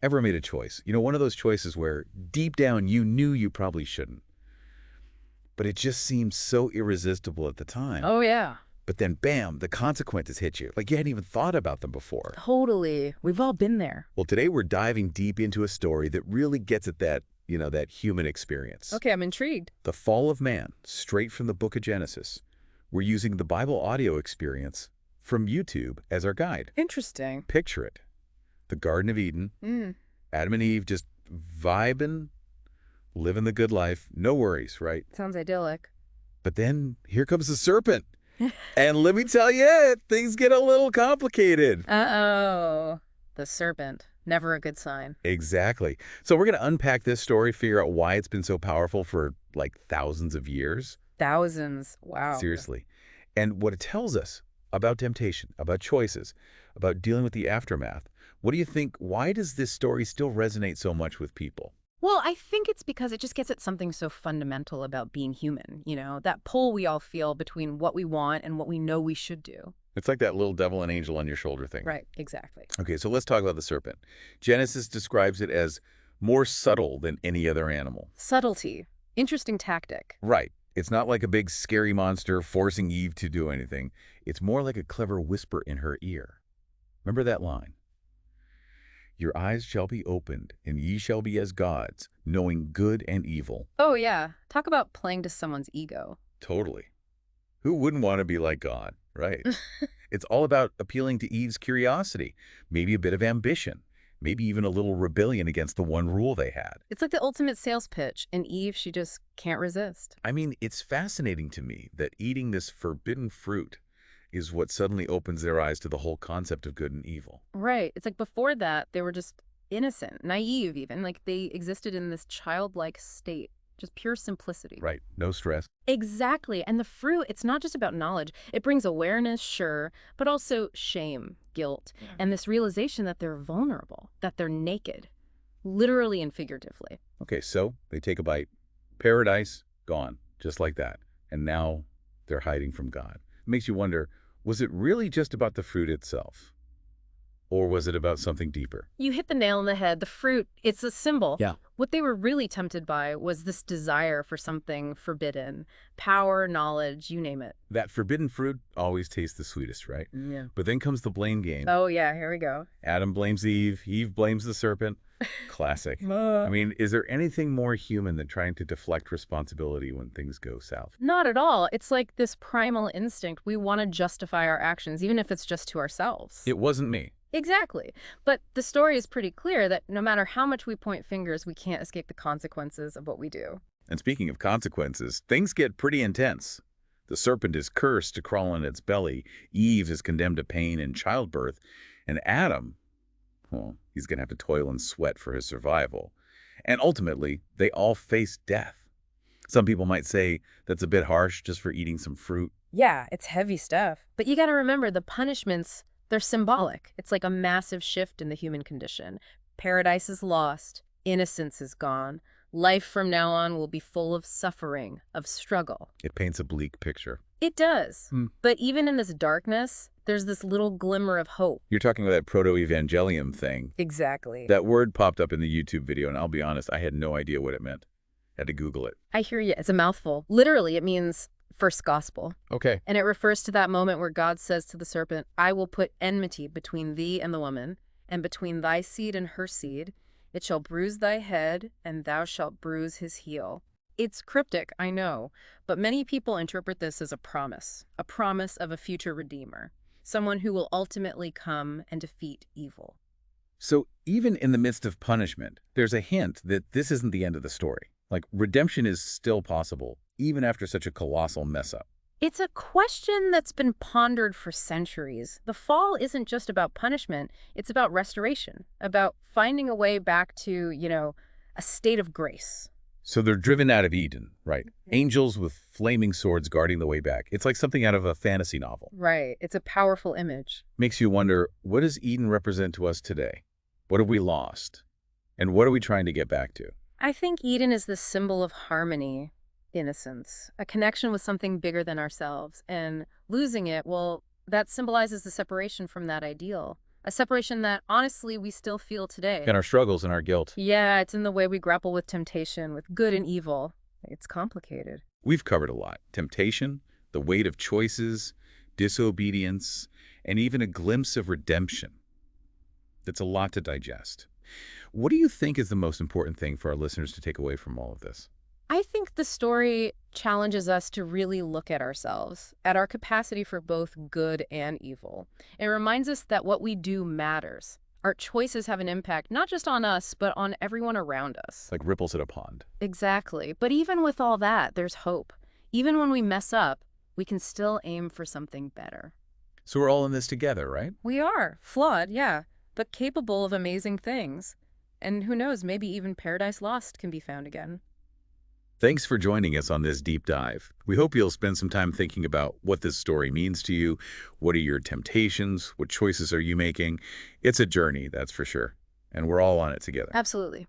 ever made a choice? You know, one of those choices where deep down you knew you probably shouldn't, but it just seemed so irresistible at the time. Oh, yeah. But then, bam, the consequences hit you. Like you hadn't even thought about them before. Totally. We've all been there. Well, today we're diving deep into a story that really gets at that, that human experience. Okay, I'm intrigued. The fall of man, straight from the book of Genesis. We're using the Bible audio experience from YouTube as our guide. Interesting. Picture it. The Garden of Eden. Adam and Eve just vibing, living the good life. No worries, right? Sounds idyllic. But then here comes the serpent. And let me tell you, things get a little complicated. Uh-oh. The serpent. Never a good sign. Exactly. So we're going to unpack this story, figure out why it's been so powerful for like thousands of years. Thousands. Wow. Seriously. And what it tells us about temptation, about choices, about dealing with the aftermath. What do you think? Why does this story still resonate so much with people? Well, I think it's because it just gets at something so fundamental about being human, that pull we all feel between what we want and what we know we should do. It's like that little devil and angel on your shoulder thing. Right, exactly. Okay, so let's talk about the serpent. Genesis describes it as more subtle than any other animal. Subtlety. Interesting tactic. Right. It's not like a big scary monster forcing Eve to do anything. It's more like a clever whisper in her ear. Remember that line? Your eyes shall be opened, and ye shall be as gods, knowing good and evil. Oh, yeah. Talk about playing to someone's ego. Totally. Who wouldn't want to be like God, right? It's all about appealing to Eve's curiosity, maybe a bit of ambition, maybe even a little rebellion against the one rule they had. It's like the ultimate sales pitch, and Eve, she just can't resist. I mean, it's fascinating to me that eating this forbidden fruit is what suddenly opens their eyes to the whole concept of good and evil. Right. It's like before that, they were just innocent, naive even. Like they existed in this childlike state, just pure simplicity. Right. No stress. Exactly. And the fruit, it's not just about knowledge. It brings awareness, sure, but also shame, guilt, and this realization that they're vulnerable, that they're naked, literally and figuratively. Okay, so they take a bite. Paradise, gone, just like that. And now they're hiding from God. It makes you wonder, was it really just about the fruit itself? Or was it about something deeper? You hit the nail on the head. The fruit, it's a symbol. Yeah. What they were really tempted by was this desire for something forbidden. Power, knowledge, you name it. That forbidden fruit always tastes the sweetest, right? Yeah. But then comes the blame game. Oh, yeah, here we go. Adam blames Eve. Eve blames the serpent. Classic. I mean, is there anything more human than trying to deflect responsibility when things go south? Not at all. It's like this primal instinct. We want to justify our actions, even if it's just to ourselves. It wasn't me. Exactly. But the story is pretty clear that no matter how much we point fingers, we can't escape the consequences of what we do. And speaking of consequences, things get pretty intense. The serpent is cursed to crawl on its belly. Eve is condemned to pain and childbirth. And Adam, well, he's going to have to toil and sweat for his survival. And ultimately, they all face death. Some people might say that's a bit harsh just for eating some fruit. Yeah, it's heavy stuff. But you got to remember, the punishments, they're symbolic. It's like a massive shift in the human condition. Paradise is lost. Innocence is gone. Life from now on will be full of suffering, of struggle. It paints a bleak picture. It does. But even in this darkness, there's this little glimmer of hope. You're talking about that proto-evangelium thing. Exactly. That word popped up in the YouTube video, and I'll be honest, I had no idea what it meant. Had to Google it. I hear you. It's a mouthful. Literally, it means first gospel. Okay. And it refers to that moment where God says to the serpent, I will put enmity between thee and the woman, and between thy seed and her seed. It shall bruise thy head, and thou shalt bruise his heel. It's cryptic, I know, but many people interpret this as a promise of a future redeemer, someone who will ultimately come and defeat evil. So even in the midst of punishment, there's a hint that this isn't the end of the story. Like, redemption is still possible, even after such a colossal mess-up. It's a question that's been pondered for centuries. The fall isn't just about punishment, it's about restoration, about finding a way back to, a state of grace. So they're driven out of Eden, right? Angels with flaming swords guarding the way back. It's like something out of a fantasy novel. Right. It's a powerful image. Makes you wonder, what does Eden represent to us today? What have we lost? And what are we trying to get back to? I think Eden is the symbol of harmony, innocence, a connection with something bigger than ourselves. And losing it, well, that symbolizes the separation from that ideal, A separation that, honestly, we still feel today. And our struggles and our guilt. Yeah, it's in the way we grapple with temptation, with good and evil. It's complicated. We've covered a lot. Temptation, the weight of choices, disobedience, and even a glimpse of redemption. That's a lot to digest. What do you think is the most important thing for our listeners to take away from all of this? I think the story challenges us to really look at ourselves, at our capacity for both good and evil. It reminds us that what we do matters. Our choices have an impact not just on us, but on everyone around us. Like ripples in a pond. Exactly. But even with all that, there's hope. Even when we mess up, we can still aim for something better. So we're all in this together, right? We are flawed, yeah, but capable of amazing things. And who knows, maybe even Paradise Lost can be found again. Thanks for joining us on this deep dive. We hope you'll spend some time thinking about what this story means to you. What are your temptations? What choices are you making? It's a journey, that's for sure. And we're all on it together. Absolutely.